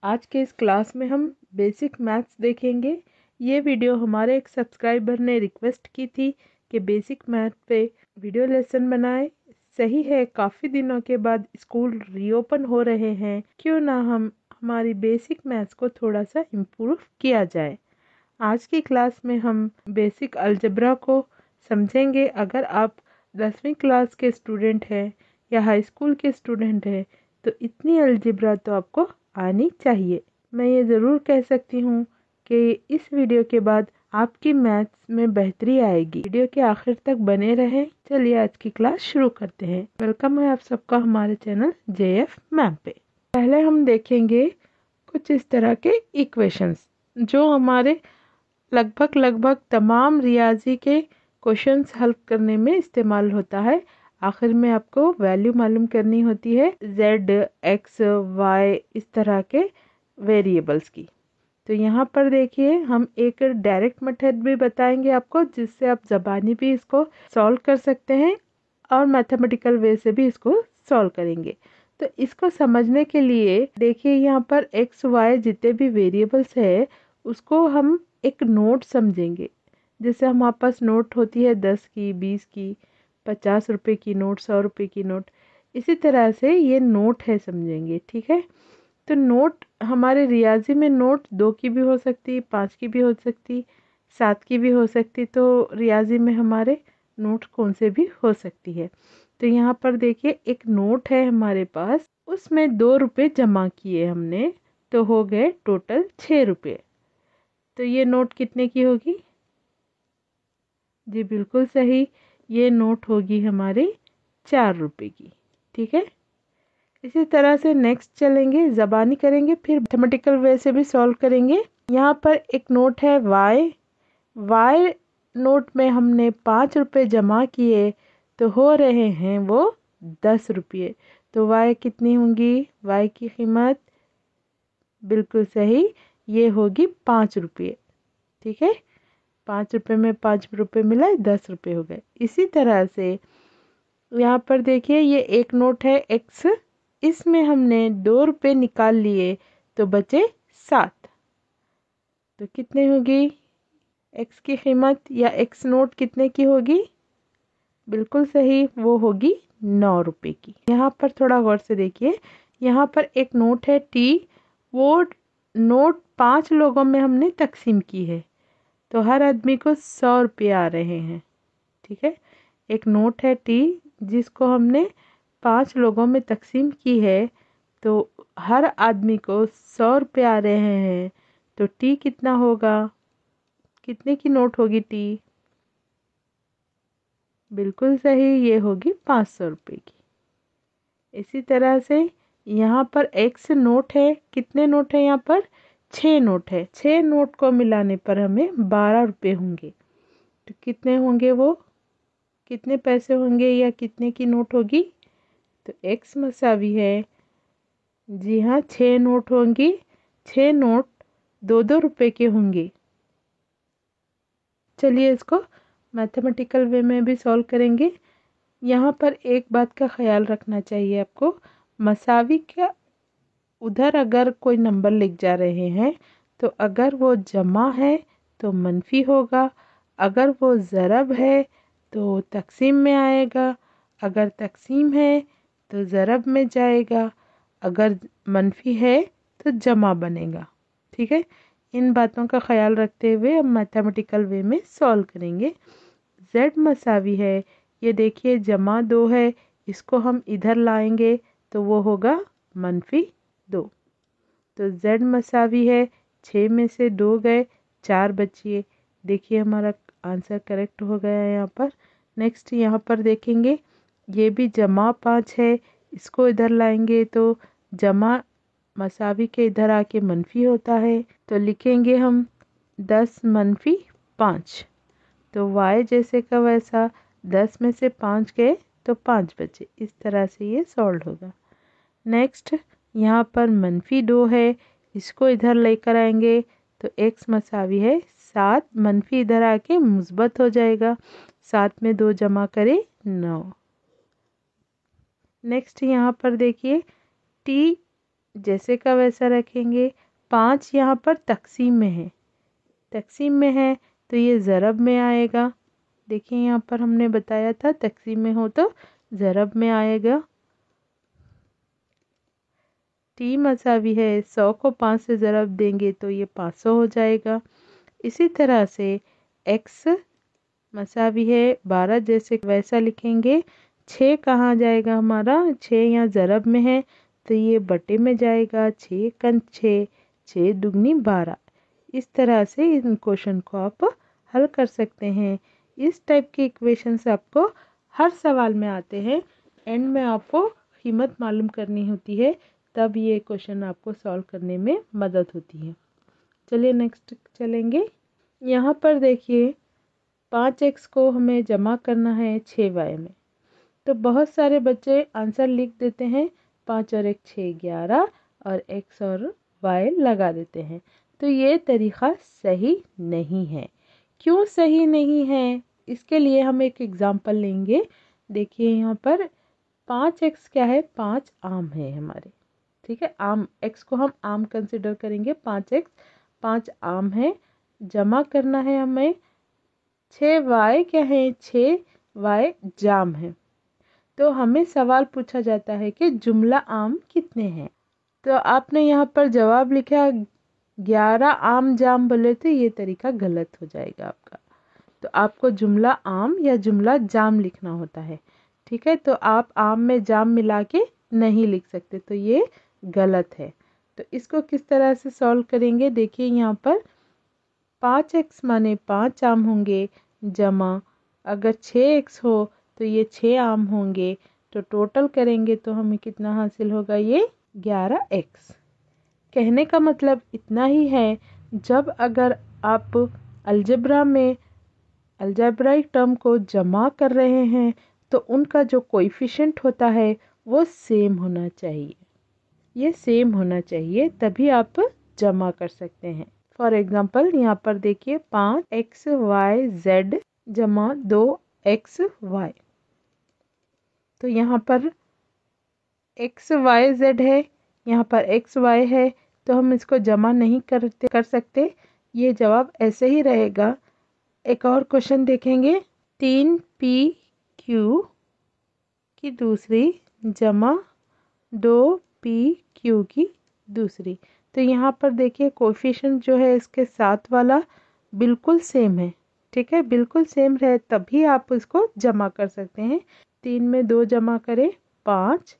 आज के इस क्लास में हम बेसिक मैथ्स देखेंगे। ये वीडियो हमारे एक सब्सक्राइबर ने रिक्वेस्ट की थी कि बेसिक मैथ पे वीडियो लेसन बनाए। सही है, काफ़ी दिनों के बाद स्कूल रीओपन हो रहे हैं, क्यों ना हम हमारी बेसिक मैथ्स को थोड़ा सा इम्प्रूव किया जाए। आज की क्लास में हम बेसिक अलजेब्रा को समझेंगे। अगर आप 10वीं क्लास के स्टूडेंट हैं या हाई स्कूल के स्टूडेंट हैं तो इतनी अलजेब्रा तो आपको आनी चाहिए। मैं ये ज़रूर कह सकती हूँ कि इस वीडियो के बाद आपकी मैथ्स में बेहतरी आएगी। वीडियो के आखिर तक बने रहें। चलिए आज की क्लास शुरू करते हैं। वेलकम है आप सबका हमारे चैनल JF मैम पे। पहले हम देखेंगे कुछ इस तरह के इक्वेशंस जो हमारे लगभग तमाम रियाजी के क्वेश्चंस हल करने में इस्तेमाल होता है। आखिर में आपको वैल्यू मालूम करनी होती है z, x, y इस तरह के वेरिएबल्स की। तो यहाँ पर देखिए हम एक डायरेक्ट मेथड भी बताएंगे आपको, जिससे आप ज़बानी भी इसको सॉल्व कर सकते हैं और मैथमेटिकल वे से भी इसको सॉल्व करेंगे। तो इसको समझने के लिए देखिए यहाँ पर x, y जितने भी वेरिएबल्स है उसको हम एक नोट समझेंगे। जैसे हमारे पास नोट होती है 10 की, 20 की, 50 रुपए की नोट, 100 रुपए की नोट, इसी तरह से ये नोट है समझेंगे। ठीक है, तो नोट हमारे रियाजी में नोट 2 की भी हो सकती, 5 की भी हो सकती, 7 की भी हो सकती। तो रियाजी में हमारे नोट कौन से भी हो सकती है। तो यहाँ पर देखिए एक नोट है हमारे पास, उसमें 2 रुपये जमा किए हमने, तो हो गए टोटल 6 रुपये। तो ये नोट कितने की होगी? जी बिल्कुल सही, ये नोट होगी हमारे 4 रुपये की। ठीक है, इसी तरह से नेक्स्ट चलेंगे, ज़बानी करेंगे, फिर मैथमेटिकल वे से भी सॉल्व करेंगे। यहाँ पर एक नोट है वाई नोट में हमने 5 रुपये जमा किए तो हो रहे हैं वो 10 रुपये। तो वाई कितनी होंगी? वाई की कीमत बिल्कुल सही, ये होगी 5 रुपये। ठीक है, 5 रुपये में 5 रुपये मिला, 10 रुपये हो गए। इसी तरह से यहाँ पर देखिए ये एक नोट है एक्स, इसमें हमने 2 रुपये निकाल लिए तो बचे 7। तो कितने होगी एक्स की कीमत, या एक्स नोट कितने की होगी? बिल्कुल सही, वो होगी 9 रुपये की। यहाँ पर थोड़ा गौर से देखिए, यहाँ पर एक नोट है टी, वो नोट 5 लोगों में हमने तकसीम की है, तो हर आदमी को 100 रुपये आ रहे हैं। ठीक है, एक नोट है टी जिसको हमने 5 लोगों में तकसीम की है, तो हर आदमी को 100 रुपये आ रहे हैं। तो टी कितना होगा? कितने की नोट होगी टी? बिल्कुल सही, ये होगी 500 रुपये की। इसी तरह से यहाँ पर एक्स नोट है, कितने नोट है यहाँ पर? 6 नोट है, 6 नोट को मिलाने पर हमें 12 रुपये होंगे। तो कितने होंगे वो? कितने पैसे होंगे या कितने की नोट होगी? तो एक्स मसावी है, जी हाँ 6 नोट होंगी, 6 नोट 2-2 रुपये के होंगे। चलिए इसको मैथमेटिकल वे में भी सॉल्व करेंगे। यहाँ पर एक बात का ख्याल रखना चाहिए आपको, मसावी का उधर अगर कोई नंबर लिख जा रहे हैं तो अगर वो जमा है तो मनफी होगा, अगर वो ज़रब है तो तकसीम में आएगा, अगर तकसीम है तो ज़रब में जाएगा, अगर मनफी है तो जमा बनेगा। ठीक है, इन बातों का ख्याल रखते हुए हम मैथमेटिकल वे में सॉल्व करेंगे। z मसावी है, ये देखिए जमा 2 है, इसको हम इधर लाएंगे तो वो होगा -2। तो z मसावी है, 6 में से 2 गए, 4 बचिए। देखिए हमारा आंसर करेक्ट हो गया है यहाँ पर। नेक्स्ट यहाँ पर देखेंगे, ये भी जमा 5 है, इसको इधर लाएंगे तो जमा मसावी के इधर आके मनफी होता है, तो लिखेंगे हम 10 - 5। तो y जैसे का वैसा 10 में से 5 गए तो 5 बचे। इस तरह से ये सॉल्व होगा। नेक्स्ट यहाँ पर -2 है, इसको इधर लेकर आएंगे तो x मसावी है 7, मनफी इधर आके मुस्बत हो जाएगा, 7 में 2 जमा करे 9। नेक्स्ट यहाँ पर देखिए t जैसे का वैसा रखेंगे। 5 यहाँ पर तकसीम में है, तकसीम में है तो ये ज़रब में आएगा। देखिए यहाँ पर हमने बताया था तकसीम में हो तो ज़रब में आएगा। टी मसावी है, 100 को 5 से ज़रब देंगे तो ये 500 हो जाएगा। इसी तरह से x मसावी है 12, जैसे वैसा लिखेंगे। 6 कहाँ जाएगा हमारा, 6 यहाँ ज़रब में है तो ये बटे में जाएगा। 6 कन 6, 6 दुगनी 12। इस तरह से इन क्वेश्चन को आप हल कर सकते हैं। इस टाइप के इक्वेशंस आपको हर सवाल में आते हैं। एंड में आपको कीमत मालूम करनी होती है, तब ये क्वेश्चन आपको सॉल्व करने में मदद होती है। चलिए नेक्स्ट चलेंगे। यहाँ पर देखिए 5x को हमें जमा करना है 6y में। तो बहुत सारे बच्चे आंसर लिख देते हैं 5 और 1 6 11 और x और y लगा देते हैं। तो ये तरीक़ा सही नहीं है। क्यों सही नहीं है, इसके लिए हम एक एग्जांपल लेंगे। देखिए यहाँ पर 5x क्या है, 5 आम है हमारे, ठीक है। आम, x को हम आम कंसिडर करेंगे। 5x 5 आम है, जमा करना है हमें। 6y क्या है, 6y जाम है। तो हमें सवाल पूछा जाता है कि जुमला आम कितने हैं। तो आपने यहाँ पर जवाब लिखा 11 आम जाम, बोले तो ये तरीका गलत हो जाएगा आपका। तो आपको जुमला आम या जुमला जाम लिखना होता है, ठीक है। तो आप आम में जाम मिला के नहीं लिख सकते, तो ये गलत है। तो इसको किस तरह से सॉल्व करेंगे, देखिए यहाँ पर 5x माने 5 आम होंगे, जमा अगर 6x हो तो ये 6 आम होंगे। तो टोटल करेंगे तो हमें कितना हासिल होगा, ये 11x। कहने का मतलब इतना ही है, जब अगर आप अलजेब्रा में अलजेब्राइक टर्म को जमा कर रहे हैं तो उनका जो कोएफिशिएंट होता है वो सेम होना चाहिए। ये सेम होना चाहिए, तभी आप जमा कर सकते हैं। फॉर एग्जाम्पल यहाँ पर देखिए 5xyz जमा 2xy। तो यहाँ पर xyz है, यहाँ पर xy है, तो हम इसको जमा नहीं कर सकते। ये जवाब ऐसे ही रहेगा। एक और क्वेश्चन देखेंगे। 3pq की दूसरी जमा 2pq की दूसरी। तो यहाँ पर देखिए कोएफिशिएंट जो है इसके साथ वाला बिल्कुल सेम है, ठीक है। बिल्कुल सेम रहे तभी आप इसको जमा कर सकते हैं। 3 में 2 जमा करें 5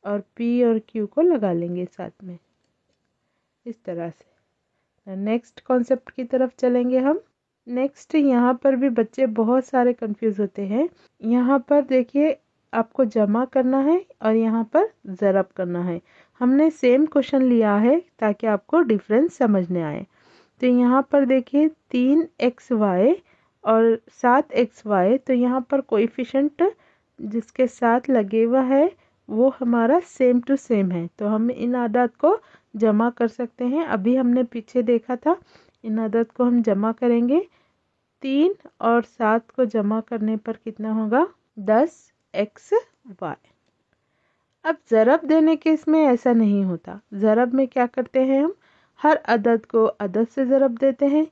और p और q को लगा लेंगे साथ में, इस तरह से। नेक्स्ट कॉन्सेप्ट की तरफ चलेंगे हम। नेक्स्ट यहाँ पर भी बच्चे बहुत सारे कंफ्यूज होते हैं। यहाँ पर देखिए आपको जमा करना है और यहाँ पर ज़रब करना है। हमने सेम क्वेश्चन लिया है ताकि आपको डिफरेंस समझने आए। तो यहाँ पर देखिए 3xy और 7xy, तो यहाँ पर कोएफिशिएंट जिसके साथ लगे हुआ है वो हमारा सेम टू सेम है, तो हम इन आदत को जमा कर सकते हैं। अभी हमने पीछे देखा था, इन आदत को हम जमा करेंगे। 3 और 7 को जमा करने पर कितना होगा, 10xy। अब ज़रब देने के इसमें ऐसा नहीं होता। ज़रब में क्या करते हैं, हम हर अदद को अदद से ज़रब देते हैं,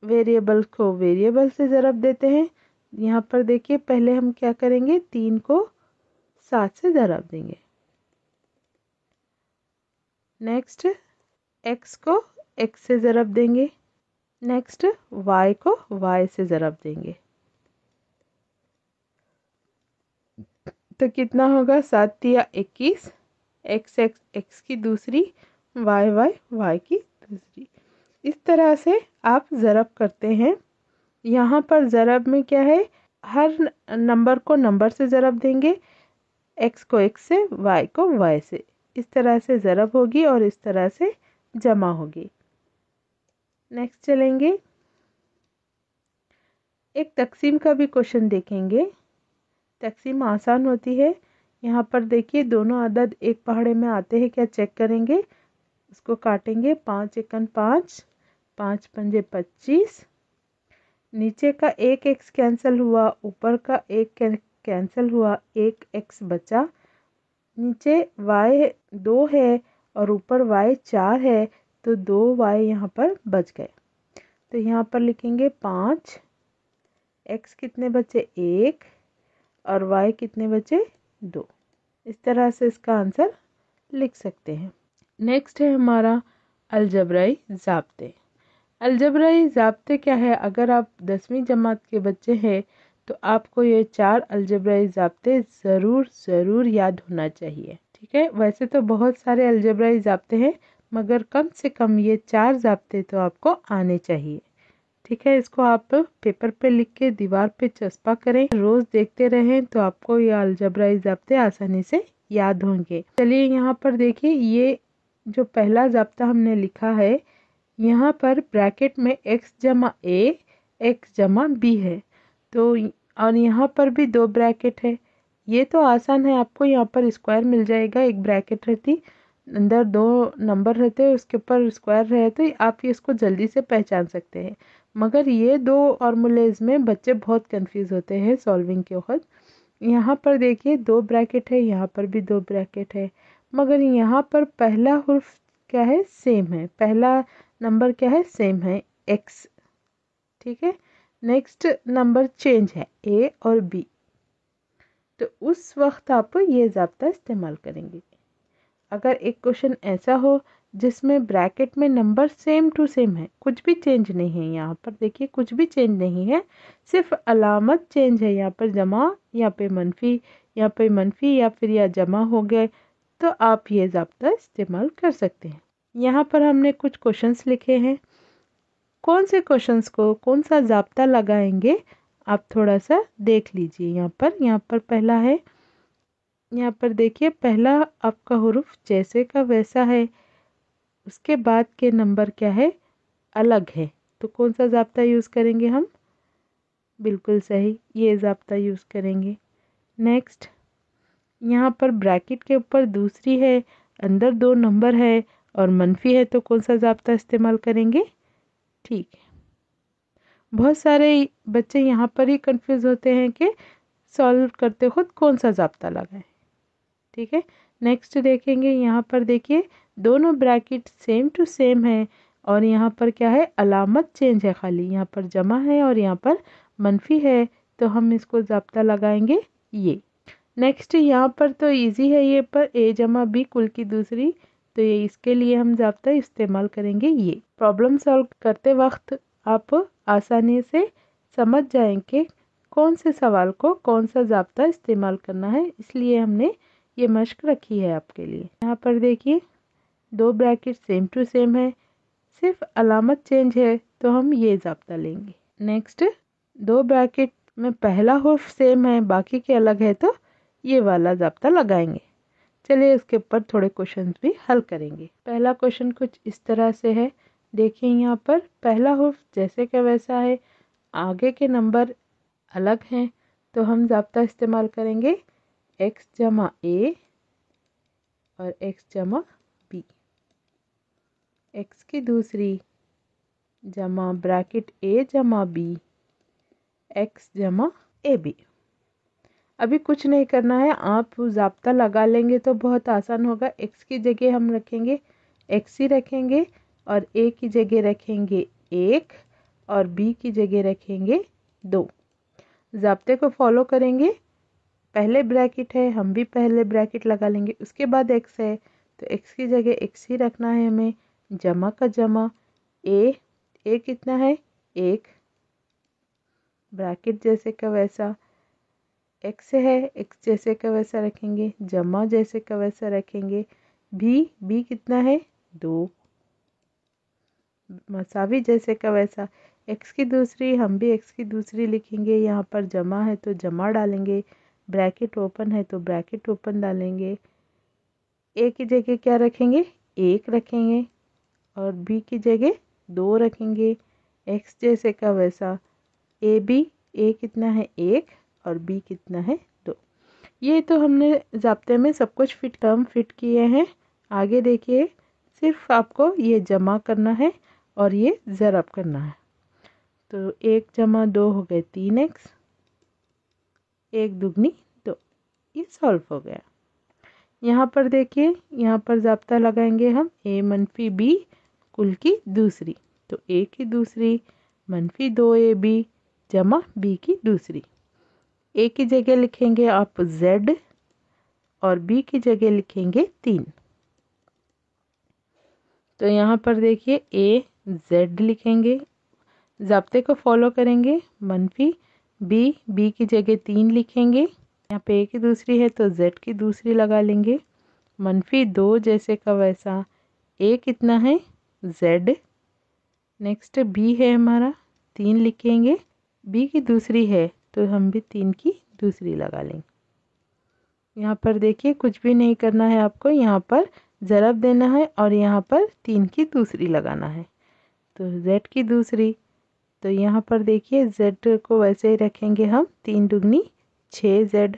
वेरिएबल को वेरिएबल से ज़रब देते हैं। यहाँ पर देखिए पहले हम क्या करेंगे, 3 को 7 से ज़रब देंगे। नेक्स्ट x को x से ज़रब देंगे। नेक्स्ट y को y से ज़रब देंगे। तो कितना होगा, 7 तिया 21, x की दूसरी, y की दूसरी। इस तरह से आप ज़रब करते हैं। यहाँ पर ज़रब में क्या है, हर नंबर को नंबर से ज़रब देंगे, x को x से, y को y से। इस तरह से ज़रब होगी और इस तरह से जमा होगी। नेक्स्ट चलेंगे, एक तकसीम का भी क्वेश्चन देखेंगे। तकसीम आसान होती है। यहाँ पर देखिए दोनों अदद एक पहाड़े में आते हैं क्या, चेक करेंगे। उसको काटेंगे, 5 एकन 5, 5 पंजे 25। नीचे का एक x कैंसिल हुआ, ऊपर का एक कैंसिल हुआ, एक x बचा। नीचे y 2 है और ऊपर y 4 है, तो 2y यहाँ पर बच गए। तो यहाँ पर लिखेंगे 5, x कितने बचे 1 और y कितने बचे 2। इस तरह से इसका आंसर लिख सकते हैं। नेक्स्ट है हमारा अलजबराई ज़ाब्ते। अलजबराई ज़ाब्ते क्या है? अगर आप 10वीं जमात के बच्चे हैं तो आपको ये 4 अलजबराई ज़ाब्ते ज़रूर याद होना चाहिए। ठीक है, वैसे तो बहुत सारे अलजबराई ज़ाब्ते हैं मगर कम से कम ये 4 ज़ाब्ते तो आपको आने चाहिए। ठीक है, इसको आप पेपर पे लिख के दीवार पे चस्पा करें, रोज देखते रहें तो आपको ये अलजबराई ज़ाब्ते आसानी से याद होंगे। चलिए यहाँ पर देखिए, ये जो पहला ज़ाब्ता हमने लिखा है, यहाँ पर ब्रैकेट में x जमा a x जमा b है, तो और यहाँ पर भी 2 ब्रैकेट है। ये तो आसान है, आपको यहाँ पर स्क्वायर मिल जाएगा। एक ब्रैकेट रहती, अंदर 2 नंबर रहते, उसके ऊपर स्क्वायर रहे, तो आप इसको जल्दी से पहचान सकते हैं। मगर ये 2 फॉर्मूलेज में बच्चे बहुत कंफ्यूज होते हैं सॉल्विंग के वक्त। यहाँ पर देखिए 2 ब्रैकेट है, यहाँ पर भी 2 ब्रैकेट है, मगर यहाँ पर पहला हुर्फ क्या है? सेम है। पहला नंबर क्या है? सेम है, x। ठीक है, नेक्स्ट नंबर चेंज है a और b, तो उस वक्त आप ये ज़ाब्ता इस्तेमाल करेंगे। अगर एक क्वेश्चन ऐसा हो जिसमें ब्रैकेट में नंबर सेम टू सेम है, कुछ भी चेंज नहीं है, यहाँ पर देखिए कुछ भी चेंज नहीं है, सिर्फ अलामत चेंज है। यहाँ पर जमा, यहाँ पे मनफी, यहाँ पे मनफी या फिर या जमा हो गए, तो आप ये ज़ाब्ता इस्तेमाल कर सकते हैं। यहाँ पर हमने कुछ क्वेश्चंस लिखे हैं। कौन से क्वेश्चंस को कौन सा ज़ाब्ता लगाएंगे आप थोड़ा सा देख लीजिए। यहाँ पर पहला है, यहाँ पर देखिए पहला आपका हुर्फ जैसे का वैसा है, उसके बाद के नंबर क्या है? अलग है, तो कौन सा ज़ाब्ता यूज़ करेंगे हम? बिल्कुल सही, ये ज़ाब्ता यूज़ करेंगे। नेक्स्ट, यहाँ पर ब्रैकेट के ऊपर दूसरी है, अंदर 2 नंबर है और मनफी है, तो कौन सा ज़ाब्ता इस्तेमाल करेंगे? ठीक है, बहुत सारे बच्चे यहाँ पर ही कंफ्यूज होते हैं कि सॉल्व करते खुद कौन सा ज़ाब्ता लगाएं। ठीक है, नेक्स्ट देखेंगे, यहाँ पर देखिए दोनों ब्रैकेट सेम टू सेम है और यहाँ पर क्या है? अलामत चेंज है, खाली यहाँ पर जमा है और यहाँ पर मनफी है, तो हम इसको ज़ाब्ता लगाएंगे ये। नेक्स्ट, यहाँ पर तो इजी है, ये पर a जमा b कुल की दूसरी, तो ये इसके लिए हम ज़ाब्ता इस्तेमाल करेंगे ये। प्रॉब्लम सॉल्व करते वक्त आप आसानी से समझ जाएंगे कौन से सवाल को कौन सा ज़ाब्ता इस्तेमाल करना है, इसलिए हमने ये मश्क रखी है आपके लिए। यहाँ पर देखिए 2 ब्रैकेट सेम टू सेम है, सिर्फ अलामत चेंज है, तो हम ये ज़ाब्ता लेंगे। नेक्स्ट, 2 ब्रैकेट में पहला हुर्फ सेम है, बाकी के अलग है, तो ये वाला ज़ाब्ता लगाएंगे। चलिए इसके ऊपर थोड़े क्वेश्चंस भी हल करेंगे। पहला क्वेश्चन कुछ इस तरह से है, देखिए यहाँ पर पहला हुर्फ जैसे का वैसा है, आगे के नंबर अलग हैं, तो हम ज़ाब्ता इस्तेमाल करेंगे x जमा a और x जमा b। x की दूसरी जमा ब्रैकेट a जमा b x जमा ab। अभी कुछ नहीं करना है, आप ज़ाब्ता लगा लेंगे तो बहुत आसान होगा। x की जगह हम रखेंगे x ही रखेंगे और a की जगह रखेंगे 1 और b की जगह रखेंगे 2। ज़ाब्ते को फॉलो करेंगे, पहले ब्रैकेट है हम भी पहले ब्रैकेट लगा लेंगे, उसके बाद x है तो x की जगह x ही रखना है हमें, जमा का जमा a कितना है 1, ब्रैकेट जैसे का वैसा, x है x जैसे का वैसा रखेंगे, जमा जैसे का वैसा रखेंगे, b कितना है 2, मसावी जैसे का वैसा, x की दूसरी हम भी x की दूसरी लिखेंगे, यहाँ पर जमा है तो जमा डालेंगे, ब्रैकेट ओपन है तो ब्रैकेट ओपन डालेंगे, a की जगह क्या रखेंगे 1 रखेंगे और b की जगह 2 रखेंगे, x जैसे का वैसा, a कितना है 1 और b कितना है 2। ये तो हमने ज़ाब्ते में सब कुछ फिट किए हैं। आगे देखिए, सिर्फ आपको ये जमा करना है और ये ज़रब करना है, तो 1 जमा 2 हो गए 3x, 1 दुगनी 2, ये सॉल्व हो गया। यहाँ पर देखिए, यहाँ पर ज़ाब्ता लगाएंगे हम a मनफी b कुल की दूसरी। तो a की दूसरी मनफी 2ab जमा b की दूसरी। a की जगह लिखेंगे आप z और b की जगह लिखेंगे 3। तो यहाँ पर देखिए a z लिखेंगे, ज़ाब्ते को फॉलो करेंगे। मनफी b की जगह 3 लिखेंगे। यहाँ पे a की दूसरी है तो z की दूसरी लगा लेंगे। मनफी 2 जैसे का वैसा a कितना है z। नेक्स्ट b है हमारा 3 लिखेंगे। b की दूसरी है तो हम भी 3 की दूसरी लगा लेंगे। यहाँ पर देखिए कुछ भी नहीं करना है आपको, यहाँ पर ज़रब देना है और यहाँ पर 3 की दूसरी लगाना है। तो z की दूसरी, तो यहाँ पर देखिए z को वैसे ही रखेंगे हम 3 दुगनी 6z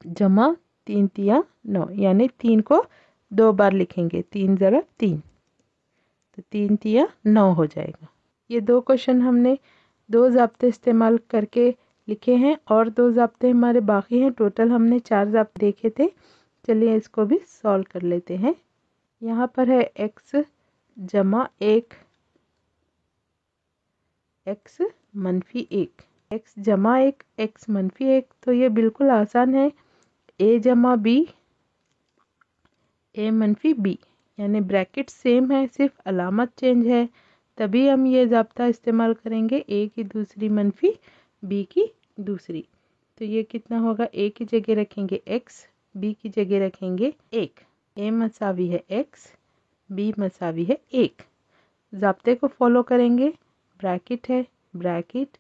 जमा 3 तिया 9, यानी 3 को 2 बार लिखेंगे, 3 ज़रब 3, तो 3 तिया 9 हो जाएगा। ये 2 क्वेश्चन हमने 2 ज़ाब्ते इस्तेमाल करके लिखे हैं और 2 ज़ाब्ते हमारे बाकी हैं। टोटल हमने 4 ज़ाब्ते देखे थे। चलिए इसको भी सॉल्व कर लेते हैं। यहाँ पर है x जमा 1 x मनफी 1, x जमा 1 x मनफी 1, तो ये बिल्कुल आसान है। a जमा b a मनफी b, यानी ब्रैकेट सेम है, सिर्फ अलामत चेंज है, तभी हम ये ज़ाब्ता इस्तेमाल करेंगे। a की दूसरी मनफी b की दूसरी, तो ये कितना होगा, a की जगह रखेंगे x, b की जगह रखेंगे 1। a मसावी है x, b मसावी है 1। ज़ाब्ते को फॉलो करेंगे। ब्रैकेट है, ब्रैकेट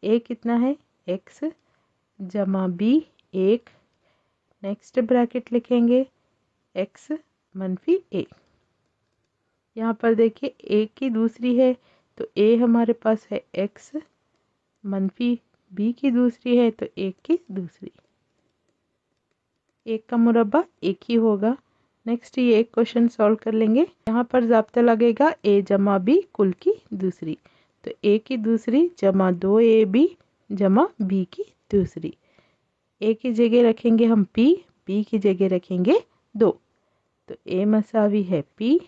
a कितना है x जमा b 1, नेक्स्ट ब्रैकेट लिखेंगे x मनफी 1। यहाँ पर देखिए a की दूसरी है तो a हमारे पास है x, मनफी b की दूसरी है तो 1 की दूसरी, 1 का मुरब्बा 1 ही होगा। नेक्स्ट ये एक क्वेश्चन सॉल्व कर लेंगे। यहाँ पर ज़ाब्ता लगेगा a जमा b कुल की दूसरी, तो a की दूसरी जमा 2ab जमा b की दूसरी। a की जगह रखेंगे हम p, b की जगह रखेंगे 2, तो a मसावी है p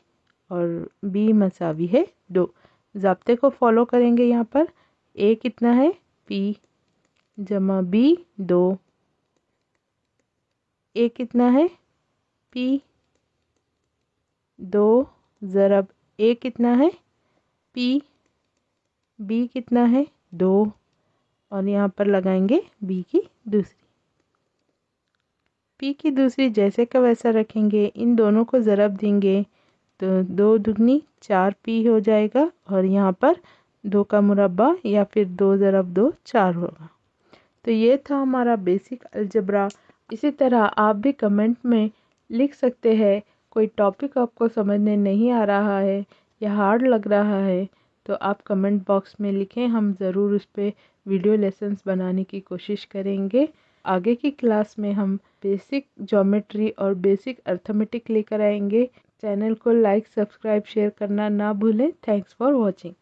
और b मसावी है 2। ज़ाब्ते को फॉलो करेंगे। यहाँ पर a कितना है p जमा b 2, a कितना है p 2 ज़रब a कितना है p, b कितना है 2 और यहाँ पर लगाएंगे b की दूसरी। p की दूसरी जैसे का वैसा रखेंगे, इन दोनों को ज़रब देंगे तो 2 दुगनी 4p हो जाएगा और यहाँ पर 2 का मुरब्बा या फिर 2 ज़रब 2 4 होगा। तो ये था हमारा बेसिक अलजब्रा। इसी तरह आप भी कमेंट में लिख सकते हैं, कोई टॉपिक आपको समझने नहीं आ रहा है या हार्ड लग रहा है तो आप कमेंट बॉक्स में लिखें, हम ज़रूर उस पर वीडियो लेसन्स बनाने की कोशिश करेंगे। आगे की क्लास में हम बेसिक ज्योमेट्री और बेसिक अर्थमेटिक लेकर आएंगे। चैनल को लाइक, सब्सक्राइब, शेयर करना ना भूलें। Thanks for watching.